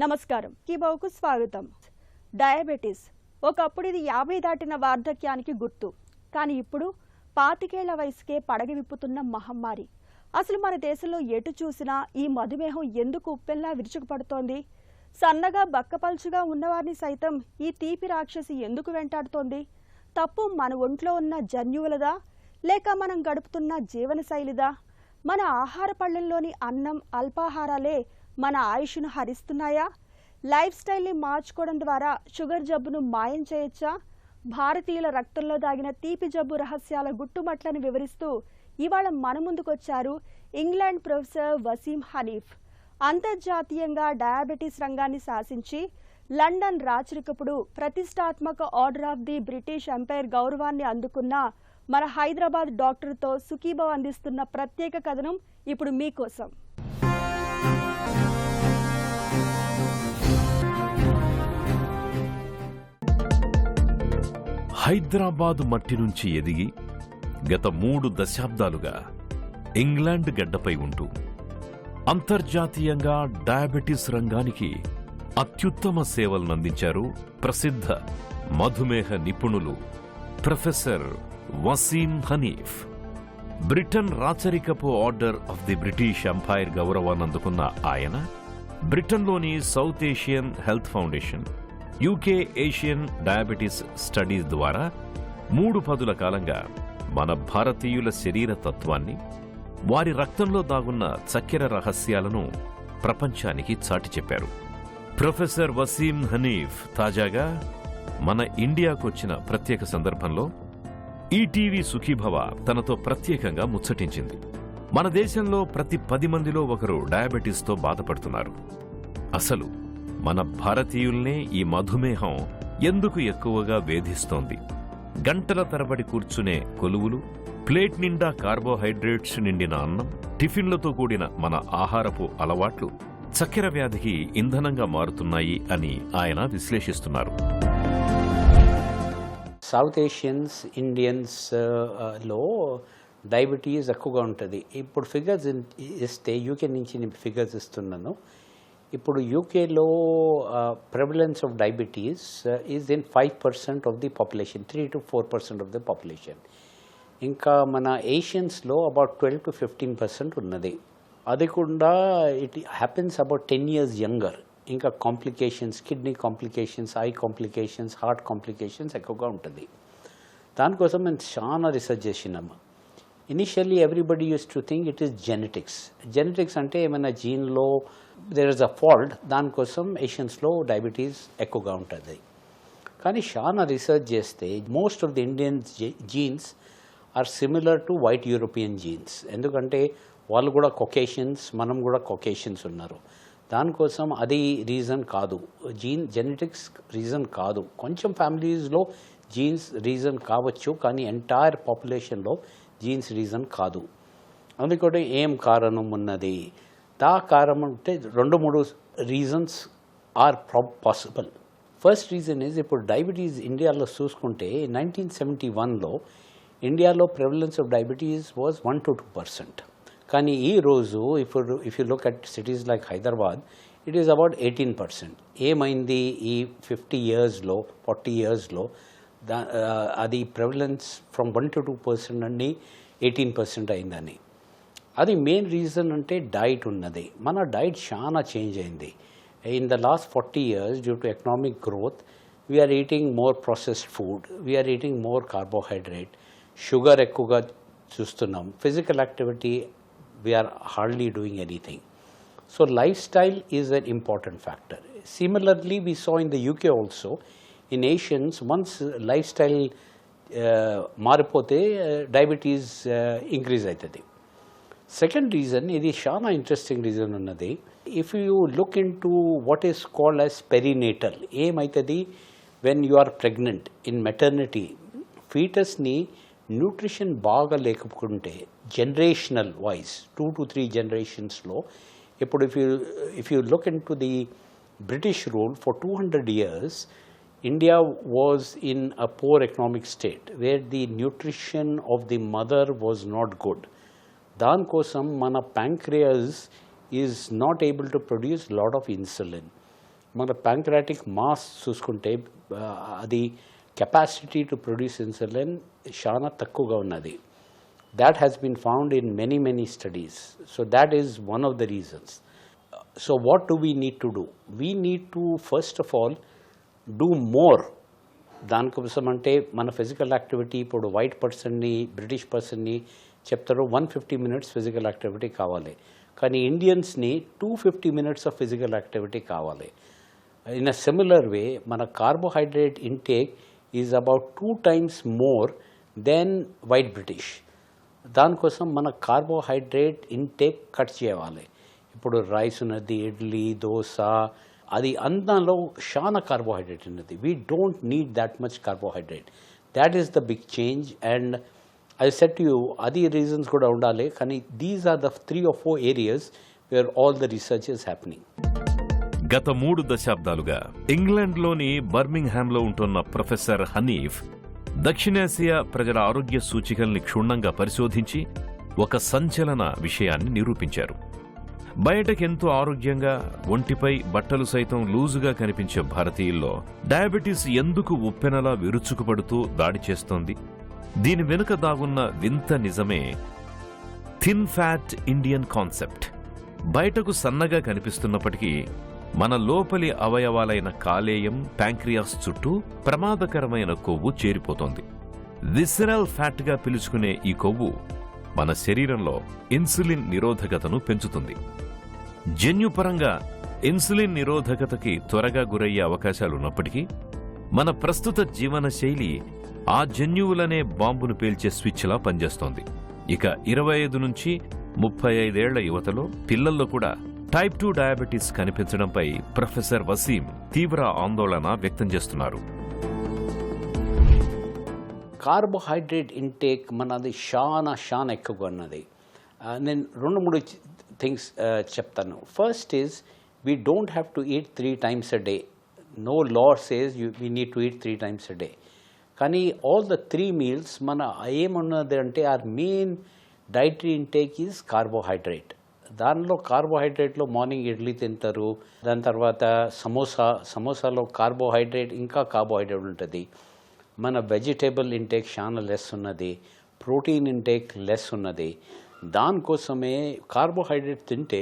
నమస్కారం కీబావుకు స్వాగతం. డయాబెటిస్ ఒకప్పుడు ఇది 50 దాటిన వార్ధక్యానికి గుర్తు. కానీ ఇప్పుడు 25 ఏళ్ల వయసుకే పడగ విప్పుతున్న మహమ్మారి. అసలు మన దేశంలో ఎటు చూసినా ఈ మధుమేహం ఎందుకు ఉప్పెల్లా విరుచుకుపడుతోంది? సన్నగా బక్కపల్చుగా ఉన్నవారిని సైతం ఈ తీపి రాక్షసి ఎందుకు వెంటాడుతోంది? తప్పు మన ఒంట్లో ఉన్న జన్యువులదా లేక మనం గడుపుతున్న జీవనశైలిదా? మన ఆహార పళ్ళెంలోని అన్నం అల్పాహారాలే మన ఆయుష్ను హరిస్తున్నాయా? లైఫ్ స్టైల్ని మార్చుకోవడం ద్వారా షుగర్ జబ్బును మాయం చేయొచ్చా? భారతీయుల రక్తంలో దాగిన తీపి జబ్బు రహస్యాల గుట్టుమట్లను వివరిస్తూ ఇవాళ మన ముందుకొచ్చారు ఇంగ్లాండ్ ప్రొఫెసర్ వసీం హనీఫ్. అంతర్జాతీయంగా డయాబెటీస్ రంగాన్ని శాసించి లండన్ రాచరికపుడు ప్రతిష్టాత్మక order of the British empire గౌరవాన్ని అందుకున్న మన హైదరాబాద్ డాక్టర్తో సుఖీబావ్ అందిస్తున్న ప్రత్యేక కథనం ఇప్పుడు మీకోసం. హైదరాబాదు మట్టి నుంచి ఎదిగి గత 3 దశాబ్దాలుగా ఇంగ్లాండ్ గడ్డపై ఉంటూ అంతర్జాతీయంగా డయాబెటీస్ రంగానికి అత్యుత్తమ సేవలనందించారు ప్రసిద్ధ మధుమేహ నిపుణులు ప్రొఫెసర్ వసీం హనీఫ్. బ్రిటన్ రాచరికపు order of the British empire గౌరవాన్ని అందుకున్న ఆయన బ్రిటన్లోని south Asian health foundation, UK Asian diabetes studies ద్వారా 3 పదుల కాలంగా మన భారతీయుల శరీర తత్వాన్ని, వారి రక్తంలో దాగున్న చక్కెర రహస్యాలను ప్రపంచానికి చాటి చెప్పారు. ప్రొఫెసర్ వసీం హనీఫ్ తాజాగా మన ఇండియాకొచ్చిన ప్రత్యేక సందర్భంలో ఈటీవీ సుఖీభవ తనతో ప్రత్యేకంగా ముచ్చటించింది. మన దేశంలో ప్రతి 10 మందిలో ఒకరు డయాబెటీస్తో బాధపడుతున్నారు. అసలు మన భారతీయుల్నే ఈ మధుమేహం ఎందుకు ఎక్కువగా వేధిస్తోంది? గంటల తరబడి కూర్చునే కొలువులు, ప్లేట్ నిండా కార్బోహైడ్రేట్స్ నిండిన అన్నం, టిఫిన్లతో కూడిన మన ఆహారపు అలవాట్లు చక్కెర వ్యాధికి ఇంధనంగా మారుతున్నాయి అని ఆయన విశ్లేషిస్తున్నారు. సౌత్ ఏషియన్స్, ఇండియన్స్ లో డయాబెటీస్ ఎక్కువగా ఉంటుంది. ఇప్పుడు ఫిగర్స్ ఇస్తే యూకే నుంచి నేను ఫిగర్స్ ఇస్తున్నాను. ఇప్పుడు యూకేలో prevalence of diabetes is in 5% of the population, 3 to 4% of the population. ఇంకా మన ఏషియన్స్లో అబౌట్ 12 to 15% ఉన్నది. అది కూడా it happens about 10 years younger. ఇంకా complications, kidney complications, eye complications, heart complications ఎక్కువగా ఉంటుంది. దానికోసం మేము చాలా రీసెర్చ్ చేసినాము. Initially everybody used to think it is genetics. Genetics అంటే ఏమైనా జీన్లో దేర్ ఇస్ అ ఫాల్ట్, దానికోసం ఏషియన్స్లో డయాబెటీస్ ఎక్కువగా ఉంటుంది. కానీ చాలా రీసెర్చ్ చేస్తే most of the Indian genes are similar to white European genes. ఎందుకంటే వాళ్ళు కూడా కొకేషన్స్, మనం కూడా కొకేషన్స్ ఉన్నారు. దానికోసం అది రీజన్ కాదు, జెనెటిక్స్ రీజన్ కాదు. కొంచెం ఫ్యామిలీస్లో జీన్స్ రీజన్ కావచ్చు, కానీ ఎంటైర్ పాపులేషన్లో జీన్స్ రీజన్ కాదు. అందుకని ఏం కారణం ఉన్నది? దా కారణం అంటే 2-3 reasons are possible. First reason is, ఇప్పుడు డయాబెటీస్ ఇండియాలో చూసుకుంటే 1971లో ఇండియాలో prevalence of diabetes was 1 to 2%. కానీ ఈ రోజు if you look at cities like Hyderabad, it is about 18%. ఏమైంది ఈ 50 yearsలో, 40 yearsలో? అది ప్రెవలెన్స్ ఫ్రమ్ 1 to 2% అండి 18% అయిందని. అది మెయిన్ రీజన్ అంటే డైట్ ఉన్నది. మన డైట్ చాలా చేంజ్ అయింది. In the last 40 years due to economic growth we are eating more processed food, we are eating more carbohydrate, sugar ఎక్కువగా చూస్తున్నాం. Physical activity we are hardly doing anything. So lifestyle is an important factor. Similarly, we saw in the UK also, in Asians, once lifestyle maripote diabetes increase aitadi. Second reason, ఇది చాలా interesting reason ఉన్నది. If you look into what is called as perinatal, ఏమైతది when you are pregnant in maternity, fetus ni nutrition బాగా లేకపోతే generational wise 2 to 3 generations-లో, ఇప్పుడు if you look in to the British rule for 200 years, India was in a poor economic state where the nutrition of the mother was not good. దానికోసం మన pancreas is not able to produce lot of insulin. మన pancreatic mass చూసుకుంటే అది capacity to produce insulin చాలా తక్కువగా ఉన్నది. That has been found in many studies. So that is one of the reasons. So what do we need to do? We need to first of all do more. దానికోసం అంటే మన physical activity ఇప్పుడు white పర్సన్ని British పర్సన్ని చెప్తారు 150 minutes physical activity కావాలి, కానీ ఇండియన్స్ని 250 minutes ఆఫ్ ఫిజికల్ యాక్టివిటీ కావాలి. ఇన్ అ సిమిలర్ వే మన carbohydrate intake is about 2 times more than white British. దానికోసం మన కార్బోహైడ్రేట్ ఇంటేక్ కట్ చేయాలి. ఇప్పుడు రైస్ ఉన్నది, ఇడ్లీ, దోశ, అది అన్నంలో చాలా కార్బోహైడ్రేట్ ఉన్నది. We don't need that much carbohydrate. That is the big change. And I said to you అది రీజన్స్ కూడా ఉండాలి, కానీ these are the 3 or 4 areas where all the research is happening. గత 3 దశాబ్దాలుగా ఇంగ్లాండ్లోని బర్మింగ్హామ్లో ఉంటున్న ప్రొఫెసర్ హనీఫ్ దక్షిణాసియా ప్రజల ఆరోగ్య సూచికల్ని క్షుణ్ణంగా పరిశోధించి ఒక సంచలన విషయాన్ని నిరూపించారు. బయటకెంతో ఆరోగ్యంగా ఒంటిపై బట్టలు సైతం లూజుగా కనిపించే భారతీయుల్లో డయాబెటీస్ ఎందుకు ఉప్పెనలా విరుచుకుపడుతూ దాడి చేస్తోంది? దీని వెనుక దాగున్న వింత నిజమే థిన్ ఫ్యాట్ ఇండియన్ కాన్సెప్ట్. బయటకు సన్నగా కనిపిస్తున్నప్పటికీ మన లోపలి అవయవాలైన కాలేయం, ప్యాంక్రియాస్ చుట్టూ ప్రమాదకరమైన కొవ్వు చేరిపోతోంది. విసరల్ ఫ్యాట్గా పిలుచుకునే ఈ కొవ్వు మన శరీరంలో ఇన్సులిన్ నిరోధకతను పెంచుతుంది. జన్యుపరంగా ఇన్సులిన్ నిరోధకతకి త్వరగా గురయ్యే అవకాశాలున్నప్పటికీ మన ప్రస్తుత జీవనశైలి ఆ జన్యువులనే బాంబును పేల్చే స్విచ్లా పనిచేస్తోంది. ఇక 25 నుంచి 35 ఏళ్ల యువతలో, పిల్లల్లో కూడా టైప్ 2 డయాబెటీస్ కనిపించడంపై ప్రొఫెసర్ వసీం తీవ్ర ఆందోళన వ్యక్తం చేస్తున్నారు. కార్బోహైడ్రేట్ ఇంటేక్ మనది చాలా ఎక్కువగా ఉన్నది. నేను 2-3 థింగ్స్ చెప్తాను. First is we don't have to eat 3 times a day. No law says we need to eat 3 times a day. కానీ ఆల్ ద 3 meals మన ఏమున్నది అంటే our main dietary intake is carbohydrate. దానిలో కార్బోహైడ్రేట్లో మార్నింగ్ ఇడ్లీ తింటారు, దాని తర్వాత సమోసాలో కార్బోహైడ్రేట్ ఇంకా కార్బోహైడ్రేట్ ఉంటుంది. మన వెజిటేబుల్ ఇంటేక్ చాలా లెస్ ఉన్నది, ప్రోటీన్ ఇంటేక్ లెస్ ఉన్నది. దానికోసమే కార్బోహైడ్రేట్ తింటే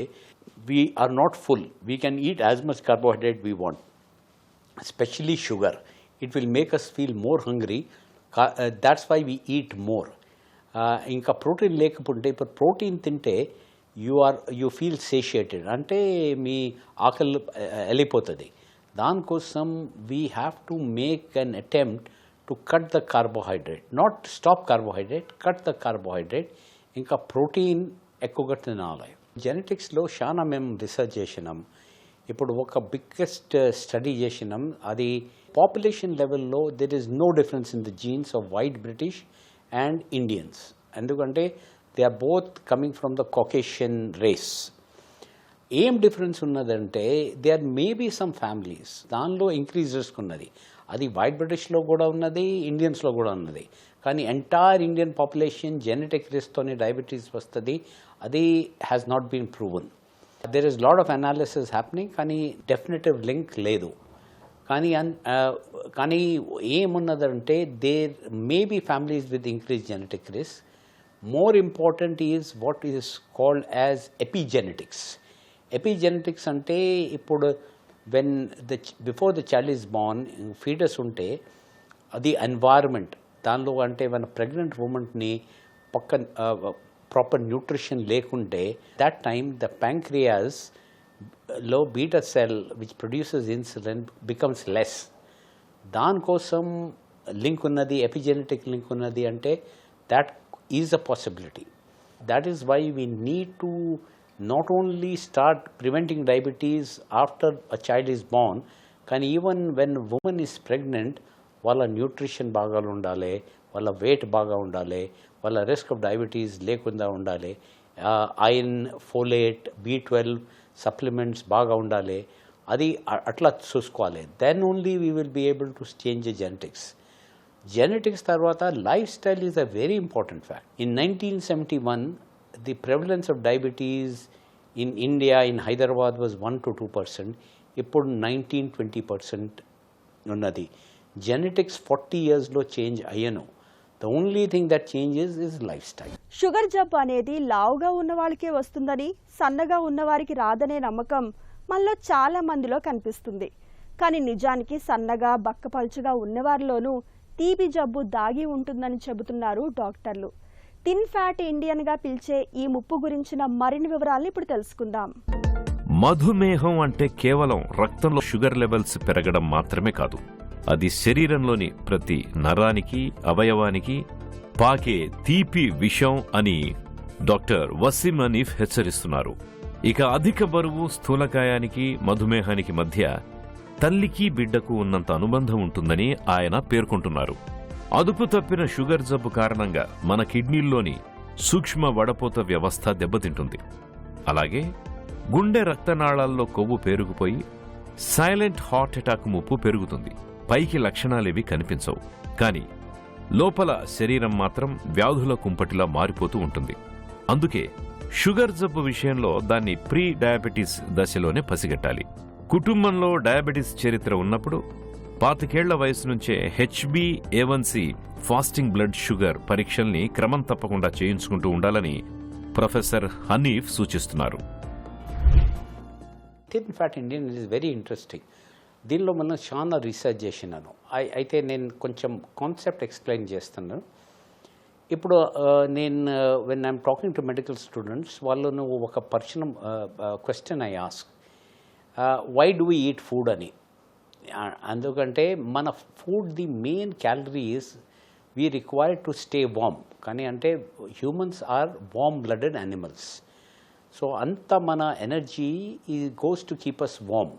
we are not full. We can eat as much carbohydrate we want, especially sugar. It will make us feel more hungry. That's why we eat more. ఇంకా protein లేకపోతే ఇప్పుడు protein తింటే you feel సేషియేటెడ్, అంటే మీ ఆకలి వెళ్ళిపోతుంది. దానికోసం we have to make an attempt to cut the carbohydrate, not stop carbohydrate, cut the carbohydrate. ఇంకా protein ఎక్కువగా తినాలి. జెనెటిక్స్లో చాలా మేము రీసెర్చ్ చేసినాం. ఇప్పుడు ఒక బిగ్గెస్ట్ స్టడీ చేసినాం. అది పాపులేషన్ లెవెల్లో there is no difference in the genes of white British and Indians. ఎందుకంటే they are both coming from the Caucasian race. ఏం డిఫరెన్స్ ఉన్నదంటే they are maybe some families దానిలో ఇంక్రీజ్ చేసుకున్నది. అది వైట్ బ్రిటిష్లో కూడా ఉన్నది, ఇండియన్స్లో కూడా ఉన్నది. కానీ ఎంటైర్ ఇండియన్ పాపులేషన్ జెనెటిక్ రిస్క్తోనే డయాబెటీస్ వస్తుంది. అది has not been proven. There is lot of analysis happening, కానీ డెఫినెటివ్ లింక్ లేదు. కానీ ఏమున్నదంటే there may be families with increase genetic risk. More important is what is called as epigenetics. Epigenetics ante ippudu when before the child is born, fetus unte adi environment danlo ante when pregnant woman ni pakka proper nutrition lekunte, that time the pancreas low beta cell which produces insulin becomes less. Dan kosam link unnadi, epigenetic link unnadi ante that is a possibility. That is why we need to not only start preventing diabetes after a child is born, కానీ even when woman is pregnant, వాళ్ళ nutrition బాగా ఉండాలి, వాళ్ళ wait బాగా ఉండాలి, వాళ్ళ risk of diabetes లేకుండా ఉండాలి, ఐరన్, ఫోలేట్, B12 సప్లిమెంట్స్ బాగా ఉండాలి. అది అట్లా చూసుకోవాలి. Then only we will be able to change the genetics. Genetics tarvata lifestyle is a very important fact. In 1971, the prevalence of diabetes in India, in Hyderabad, was 1 to 2%. ఇప్పుడు 19-20% ఉన్నది. Genetics 40 yearsలో change అయ్యను. The only thing that changes is life style. Sugar జబ్బు అనేది లావుగా ఉన్న వాళ్ళకే వస్తుందని, సన్నగా ఉన్నవారికి రాదనే నమ్మకం మనలో చాలా మందిలో కనిపిస్తుంది. కానీ నిజానికి సన్నగా బక్కపల్చుగా ఉన్నవారిలోనూ టీబీ జబ్బు దాగి ఉంటుందని చెబుతున్నారు డాక్టర్లు. థిన్ ఫ్యాట్ ఇండియన్గా పిలిచే ఈ ముప్పు గురించిన మరిన్ని వివరాలను ఇప్పుడు తెలుసుకుందాం. మధుమేహం అంటే కేవలం రక్తంలో షుగర్ లెవెల్స్ పెరగడం మాత్రమే కాదు. అది శరీరంలోని ప్రతి నరానికి, అవయవానికి పాకే తీపి విషం అని డాక్టర్ వసీం హనీఫ్ హెచ్చరిస్తున్నారు. ఇక అధిక బరువు, స్థూలకాయానికి, మధుమేహానికి మధ్య తల్లికి బిడ్డకు ఉన్నంత అనుబంధం ఉంటుందని ఆయన పేర్కొంటున్నారు. అదుపు తప్పిన షుగర్ జబ్బు కారణంగా మన కిడ్నీల్లోని సూక్ష్మ వడపోత వ్యవస్థ దెబ్బతింటుంది. అలాగే గుండె రక్తనాళాల్లో కొవ్వు పేరుకుపోయి సైలెంట్ హార్ట్ అటాక్ ముప్పు పెరుగుతుంది. పైకి లక్షణాలేవి కనిపించవు, కానీ లోపల శరీరం మాత్రం వ్యాధుల కుంపటిలా మారిపోతూ ఉంటుంది. అందుకే షుగర్ జబ్బు విషయంలో దాన్ని ప్రీ డయాబెటీస్ దశలోనే పసిగట్టాలి. కుటుంబంలో డయాబెటీస్ చరిత్ర ఉన్నప్పుడు 25 వయసు నుంచే HbA1c ఫాస్టింగ్ బ్లడ్ షుగర్ పరీక్షల్ని క్రమం తప్పకుండా చేయించుకుంటూ ఉండాలని ప్రొఫెసర్ హనీఫ్ సూచిస్తున్నారు. Thin fat Indian is very interesting. దీనిలో మనం చాలా రీసెర్చ్ చేసినాను. అయితే నేను కొంచెం కాన్సెప్ట్ ఎక్స్ప్లెయిన్ చేస్తున్నాను. ఇప్పుడు నేను when I'm talking to medical students, వాళ్ళను ఒక question I ask, why do we eat food అని. అందుకంటే మన food the main calories we required to stay warm. కానీ అంటే humans are warm blooded animals. So అంత మన ఎనర్జీ ఈ goes to keep us warm.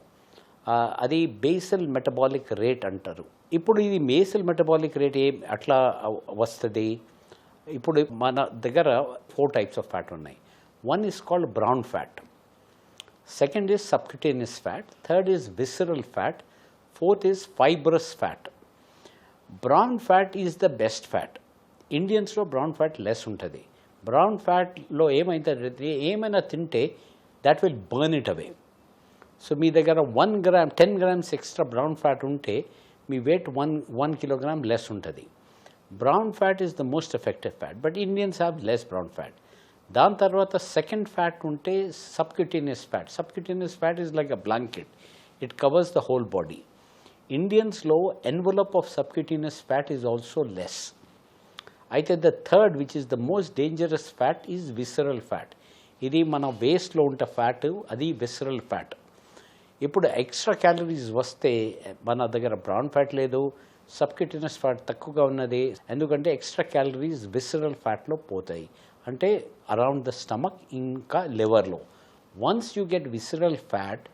అది బేసల్ మెటబాలిక్ రేట్ అంటారు. ఇప్పుడు ఇది బేసల్ మెటబాలిక్ రేట్ అట్లా వస్తుంది. ఇప్పుడు మన దగ్గర 4 types ఆఫ్ ఫ్యాట్ ఉన్నాయి. One is called brown fat, second is subcutaneous fat, third is visceral fat, fourth is fibrous fat. Brown fat is the best fat. ఇండియన్స్లో బ్రౌన్ ఫ్యాట్ లెస్ ఉంటుంది. Brown ఫ్యాట్లో ఏమైందంటే ఏమైనా తింటే that will burn it away. So మీ దగ్గర 1 gram 10 grams extra brown fat ఉంటే మీ వెయిట్ 1 kilogram లెస్ ఉంటుంది. Brown fat is the most effective fat, but Indians have less brown fat. దాని తర్వాత సెకండ్ ఫ్యాట్ ఉంటే subcutaneous fat. Subcutaneous fat is like a blanket, it covers the whole body. ఇండియన్స్లో envelope of subcutaneous fat is also less. అయితే the third which is the most dangerous fat is visceral fat. ఇది మన వేస్ట్లో ఉంటే fat, అది visceral fat. ఇప్పుడు extra calories వస్తే మన దగ్గర బ్రౌన్ ఫ్యాట్ లేదు, సబ్క్యూటేనియస్ ఫ్యాట్ తక్కువగా ఉన్నది. ఎందుకంటే ఎక్స్ట్రా క్యాలరీస్ విసరల్ ఫ్యాట్లో పోతాయి, అంటే అరౌండ్ ద స్టమక్ ఇంకా లివర్లో. Once you get visceral fat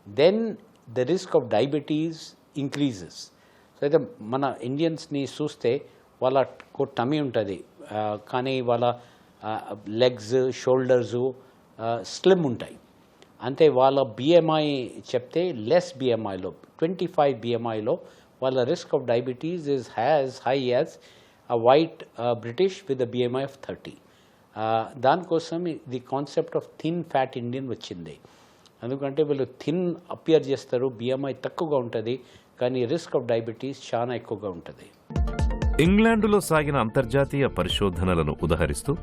then the risk of diabetes increases. So అయితే మన ఇండియన్స్ని చూస్తే వాళ్ళ టమీ ఉంటుంది, కానీ వాళ్ళ లెగ్స్, షోల్డర్సు స్లిమ్ ఉంటాయి. అంతే వాళ్ళ BMI చెప్తే లెస్ BMIలో 25 BMIలో వాళ్ళ risk of diabetes is has high as a white British with a BMI of 30. దానికోసం the concept of thin fat Indian వచ్చింది. ఎందుకంటే వీళ్ళు థిన్ అపియర్ చేస్తారు, BMI తక్కువగా ఉంటుంది, కానీ రిస్క్ ఆఫ్ డయాబెటీస్ చాలా ఎక్కువగా ఉంటుంది. ఇంగ్లాండులో సాగిన అంతర్జాతీయ పరిశోధనలను ఉదహరిస్తూ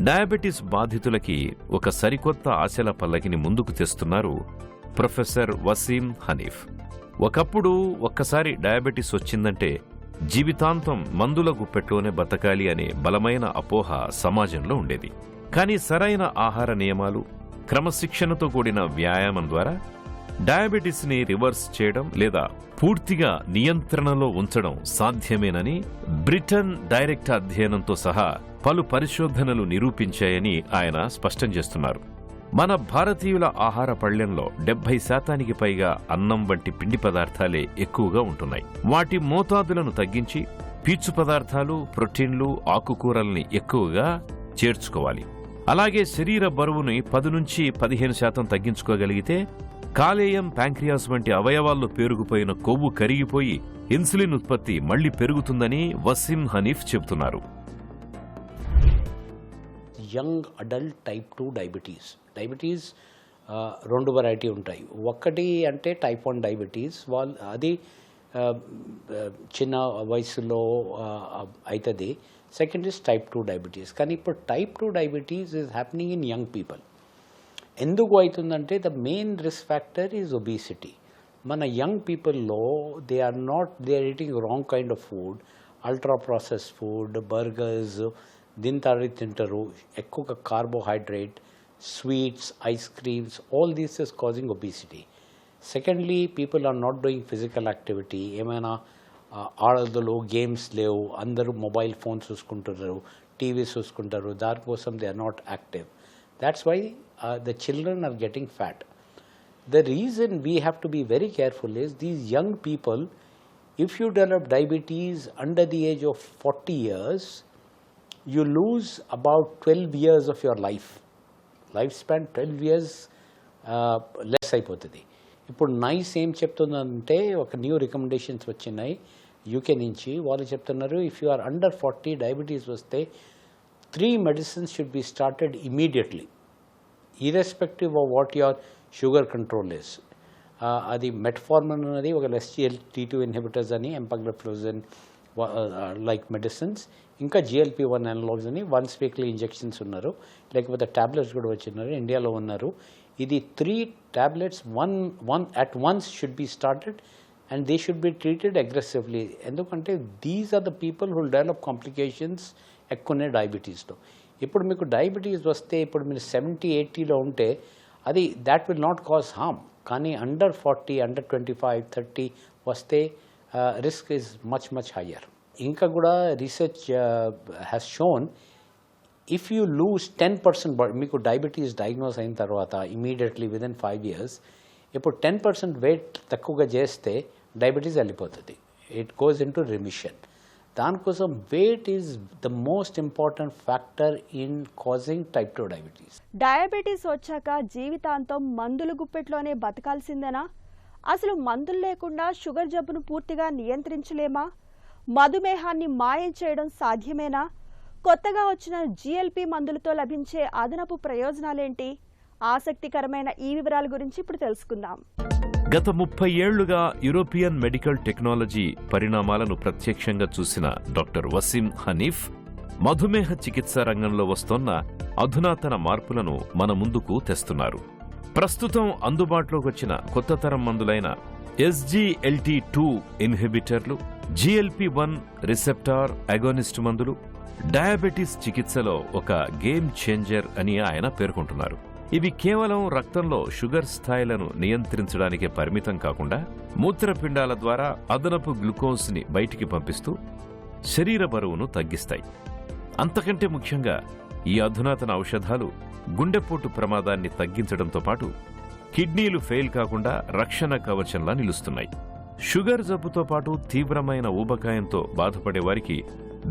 డయాబెటీస్ బాధితులకి ఒక సరికొత్త ఆశల పల్లకిని ముందుకు తెస్తున్నారు ప్రొఫెసర్ వసీం హనీఫ్. ఒకప్పుడు ఒక్కసారి డయాబెటీస్ వచ్చిందంటే జీవితాంతం మందుల గుప్పెట్లోనే బతకాలి అనే బలమైన అపోహ సమాజంలో ఉండేది. కానీ సరైన ఆహార నియమాలు, క్రమశిక్షణతో కూడిన వ్యాయామం ద్వారా డయాబెటీస్ని రివర్స్ చేయడం లేదా పూర్తిగా నియంత్రణలో ఉంచడం సాధ్యమేనని బ్రిటన్ డైరెక్ట్ అధ్యయనంతో సహా పలు పరిశోధనలు నిరూపించాయని ఆయన స్పష్టం చేస్తున్నారు. మన భారతీయుల ఆహార పళ్ళ్యంలో 70% పైగా అన్నం వంటి పిండి పదార్థాలే ఎక్కువగా ఉంటున్నాయి. వాటి మోతాదులను తగ్గించి పీచు పదార్థాలు, ప్రోటీన్లు, ఆకుకూరల్ని ఎక్కువగా చేర్చుకోవాలి. అలాగే శరీర బరువుని 10 నుంచి 15% తగ్గించుకోగలిగితే కాలేయం, ప్యాంక్రియాస్ వంటి అవయవాల్లో పేరుకుపోయిన కొవ్వు కరిగిపోయి ఇన్సులిన్ ఉత్పత్తి మళ్లీ పెరుగుతుందని వసీం హనీఫ్ చెబుతున్నారు. Young adult type 2 diabetes. Diabetes రెండు వెరైటీ ఉంటాయి. ఒకటి అంటే టైప్ 1 డయాబెటీస్, అది చిన్న వయసులో అవుతుంది. Second is type 2 diabetes. కానీ ఇప్పుడు type 2 diabetes is happening in young people. ఎందుకు అవుతుందంటే the main risk factor is obesity. మన యంగ్ పీపుల్లో they are eating wrong kind of food, ultra process food, burgers, దీని తర్వాత తింటారు, ఎక్కువగా carbohydrate, sweets, ice creams, all these is causing obesity. Secondly, people are not doing physical activity. ఏమైనా ఆడలు games లేవు, అందరూ మొబైల్ ఫోన్స్ చూసుకుంటున్నారు, టీవీస్ చూసుకుంటారు, దానికోసం they are not active. That's why the children are getting fat. The reason we have to be very careful is these young people, if you develop diabetes under the age of 40 years, you lose about 12 years of your lifespan. 12 years less అయిపోతుంది. ఇప్పుడు nice ఏం చెప్తుందంటే, ఒక new recommendations వచ్చినాయి UK నుంచి. వాళ్ళు చెప్తున్నారు, if you are under 40 diabetes వస్తే 3 medicines should be started immediately, irrespective of what your sugar control is. అది మెట్ఫార్మిన్ అనేది ఒక SGLT2 ఇన్హిబిటర్స్ అని, ఎంపగ్లిఫ్లోజన్ లైక్ మెడిసిన్స్, ఇంకా GLP-1 అనలాగ్స్ అని వన్స్ వీక్లీ ఇంజెక్షన్స్ ఉన్నారు, లేకపోతే ట్యాబ్లెట్స్ కూడా వచ్చిన్నారు, ఇండియాలో ఉన్నారు. ఇది 3 tablets one at once should be started and they should be treated aggressively. ఎందుకంటే these are the people who'll develop complications ఎక్కువనే డయాబెటీస్లో. ఇప్పుడు మీకు డయాబెటీస్ వస్తే, ఇప్పుడు మీరు 70-80లో ఉంటే అది that will not cause harm. కానీ అండర్ 40, అండర్ 25, 30 వస్తే రిస్క్ ఈజ్ మచ్ హయ్యర్. ఇంకా కూడా research has shown, if you lose 10%, మీకు డయాబెటీస్ డయాగ్నోస్ అయిన తర్వాత ఇమీడియట్లీ విదిన్ 5 years, ఇప్పుడు 10% వెయిట్ తక్కువగా చేస్తే డయాబెటీస్ వెళ్ళిపోతుంది. It goes into remission. దానికోసం weight is the most important factor in causing type 2 diabetes. Diabetes వచ్చాక జీవితాంతం మందులు గుప్పెట్లోనే బతకాల్సిందేనా? అసలు మందులు లేకుండా షుగర్ జబ్బును పూర్తిగా నియంత్రించలేమా? మధుమేహాన్ని మాయం చేయడం సాధ్యమేనా? కొత్తగా వచ్చిన GLP మందులతో లభించే అదనపు ప్రయోజనాలేంటి? ఆసక్తికరమైన ఈ వివరాల గురించి ఇప్పుడు తెలుసుకుందాం. గత 30 ఏళ్లుగా యూరోపియన్ మెడికల్ టెక్నాలజీ పరిణామాలను ప్రత్యక్షంగా చూసిన డాక్టర్ వసీం హనీఫ్ మధుమేహ చికిత్సా రంగంలో వస్తోన్న అధునాతన మార్పులను మన ముందుకు తెస్తున్నారు. ప్రస్తుతం అందుబాటులోకి వచ్చిన కొత్త తరం మందులైన SGLT2 ఇన్హిబిటర్లు, GLP-1 రిసెప్టార్ అగోనిస్ట్ మందులు డయాబెటీస్ చికిత్సలో ఒక గేమ్ చేంజర్ అని ఆయన పేర్కొంటున్నారు. ఇవి కేవలం రక్తంలో షుగర్ స్థాయిలను నియంత్రించడానికే పరిమితం కాకుండా మూత్రపిండాల ద్వారా అదనపు గ్లూకోజ్ ని బయటికి పంపిస్తూ శరీర బరువును తగ్గిస్తాయి. అంతకంటే ముఖ్యంగా ఈ అధునాతన ఔషధాలు గుండెపోటు ప్రమాదాన్ని తగ్గించడంతో పాటు కిడ్నీలు ఫెయిల్ కాకుండా రక్షణ కవచంలా నిలుస్తున్నాయి. షుగర్ జబ్బుతో పాటు తీవ్రమైన ఊబకాయంతో బాధపడే వారికి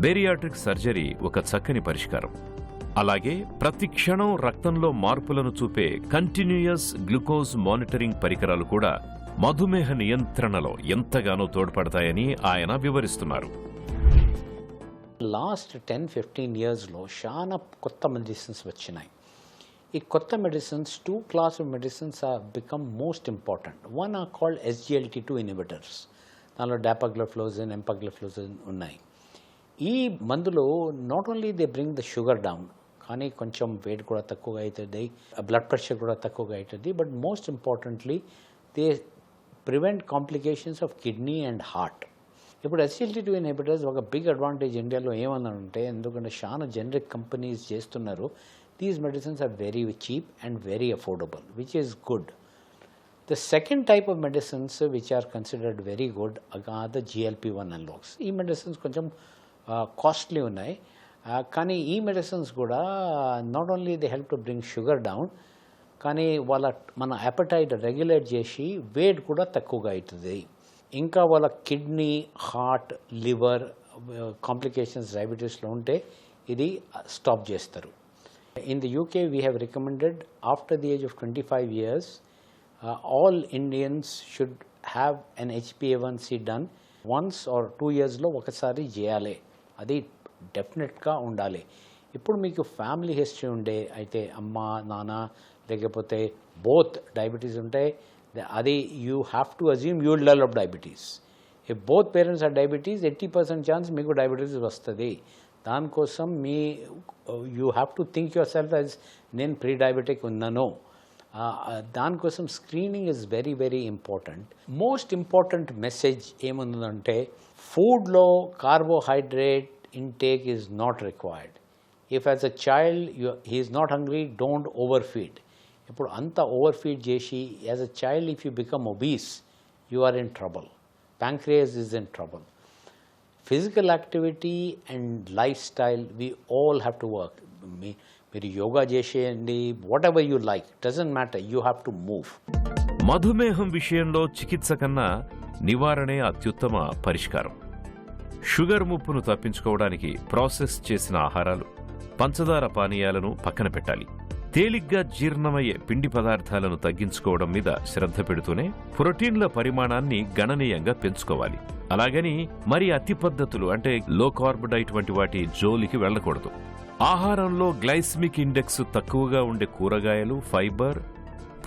బేరియాట్రిక్ సర్జరీ ఒక చక్కని పరిష్కారం. అలాగే ప్రతి క్షణం రక్తంలో మార్పులను చూపే కంటిన్యూయస్ గ్లూకోజ్ మానిటరింగ్ పరికరాలు కూడా మధుమేహ నియంత్రణలో ఎంతగానో తోడ్పడతాయని ఆయన వివరిస్తున్నారు. లాస్ట్ 10-15 yearsలో చాలా కొత్త మెడిసిన్స్ వచ్చినాయి. ఈ కొత్త medicines 2 classes of medicines are become most important. One are called SGLT2 inhibitors. దానిలో dapagliflozin, empagliflozin ఉన్నాయి. ఈ మందులు not only they bring the sugar down, కానీ కొంచెం వెయిట్ కూడా తక్కువగా అవుతుంది, బ్లడ్ ప్రెషర్ కూడా తక్కువగా అవుతుంది. But most importantly they prevent complications of kidney and heart. ఇప్పుడు SGLT2 ఇన్హిబిటర్స్ ఒక బిగ్ అడ్వాంటేజ్ ఇండియాలో ఏమన్నారంటే, ఎందుకంటే చాలా జనరిక్ కంపెనీస్ చేస్తున్నారు, these medicines are very cheap and very affordable, which is good. The second type of medicines which are considered very good are the GLP-1 analogs. ఈ medicines కొంచెం costly ఉన్నాయి, కానీ ఈ మెడిసిన్స్ కూడా not only they help to bring sugar down, కానీ మన appetite regulate చేసి wait కూడా తక్కువగా అవుతుంది. ఇంకా వాళ్ళ కిడ్నీ, హార్ట్, లివర్ కాంప్లికేషన్స్ డయాబెటీస్లో ఉంటే ఇది స్టాప్ చేస్తారు. In the UK we have recommended after the age of 25 years all Indians should have an HbA1c done once or 2 yearsలో ఒకసారి చేయాలి. అది డెఫినెట్గా ఉండాలి. ఇప్పుడు మీకు ఫ్యామిలీ హిస్టరీ ఉండే అయితే, అమ్మ, నాన్న, లేకపోతే బోత్ డయాబెటీస్ ఉంటే అది you have to assume you will develop diabetes. If both parents are diabetes 80% chance మీకు డయాబెటీస్ వస్తుంది. దానికోసం you have to think your self as నేను ప్రీ డయాబెటిక్ ఉన్నాను. దానికోసం screening is very very important. Most important message ఏముందంటే ఫుడ్లో carbohydrate intake is not required. If as a child he is not hungry, don't overfeed. ఇప్పుడు అంత overfeed చేసి as a child if you become obese you are in trouble. Pancreas is in trouble. Physical activity and lifestyle we all have to work. మీరు యోగా చేసేయండి, whatever you like, doesn't matter, you have to move. మధుమేహం విషయంలో చికిత్స కన్నా నివారణే అత్యుత్తమ పరిష్కారం. Sugar ముప్పును తప్పించుకోవడానికి process చేసిన ఆహారాలు, పంచదార పానీయాలను పక్కన పెట్టాలి. తేలిగ్గా జీర్ణమయ్యే పిండి పదార్థాలను తగ్గించుకోవడం మీద శ్రద్ధ పెడుతూనే ప్రోటీన్ల పరిమాణాన్ని గణనీయంగా పెంచుకోవాలి. అలాగని మరి అతి పద్ధతులు అంటే లో కార్బ్ డైట్ వంటి వాటి జోలికి వెళ్లకూడదు. ఆహారంలో గ్లైసిమిక్ ఇండెక్స్ తక్కువగా ఉండే కూరగాయలు, ఫైబర్,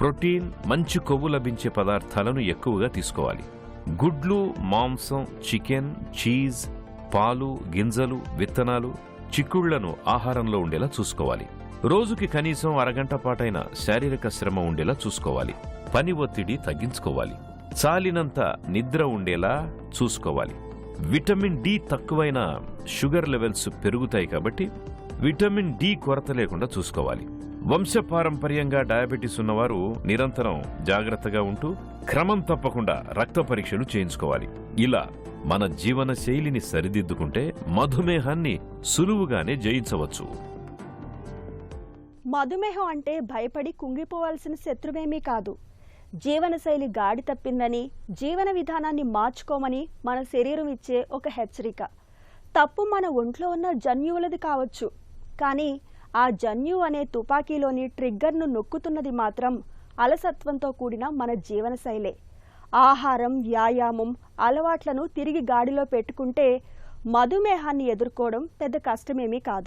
ప్రోటీన్, మంచి కొవ్వు లభించే పదార్థాలను ఎక్కువగా తీసుకోవాలి. గుడ్లు, మాంసం, చికెన్, చీజ్, పాలు, గింజలు, విత్తనాలు, చిక్కుళ్లను ఆహారంలో ఉండేలా చూసుకోవాలి. రోజుకి కనీసం అరగంట పాటైన శారీరక శ్రమ ఉండేలా చూసుకోవాలి. పని ఒత్తిడి తగ్గించుకోవాలి. చాలినంత నిద్ర ఉండేలా చూసుకోవాలి. విటమిన్ డి తక్కువైన షుగర్ లెవెల్స్ పెరుగుతాయి కాబట్టి విటమిన్ డి కొరత లేకుండా చూసుకోవాలి. వంశపారంపర్యంగా డయాబెటీస్ ఉన్నవారు నిరంతరం జాగ్రత్తగా ఉంటూ క్రమం తప్పకుండా రక్త పరీక్షలు చేయించుకోవాలి. ఇలా మన జీవన శైలిని సరిదిద్దుకుంటే మధుమేహాన్ని సులువుగానే జయించవచ్చు. మధుమేహం అంటే భయపడి కుంగిపోవాల్సిన శత్రువేమీ కాదు. జీవనశైలి గాడి తప్పిందని, జీవన విధానాన్ని మార్చుకోమని మన శరీరం ఇచ్చే ఒక హెచ్చరిక. తప్పు మన ఒంట్లో ఉన్న జన్యువులది కావచ్చు, కానీ ఆ జన్యువు అనే తుపాకీలోని ట్రిగ్గర్ను నొక్కుతున్నది మాత్రం అలసత్వంతో కూడిన మన జీవనశైలే. ఆహారం, వ్యాయామం, అలవాట్లను తిరిగి గాడిలో పెట్టుకుంటే మధుమేహాన్ని ఎదుర్కోవడం పెద్ద కష్టమేమీ కాదు.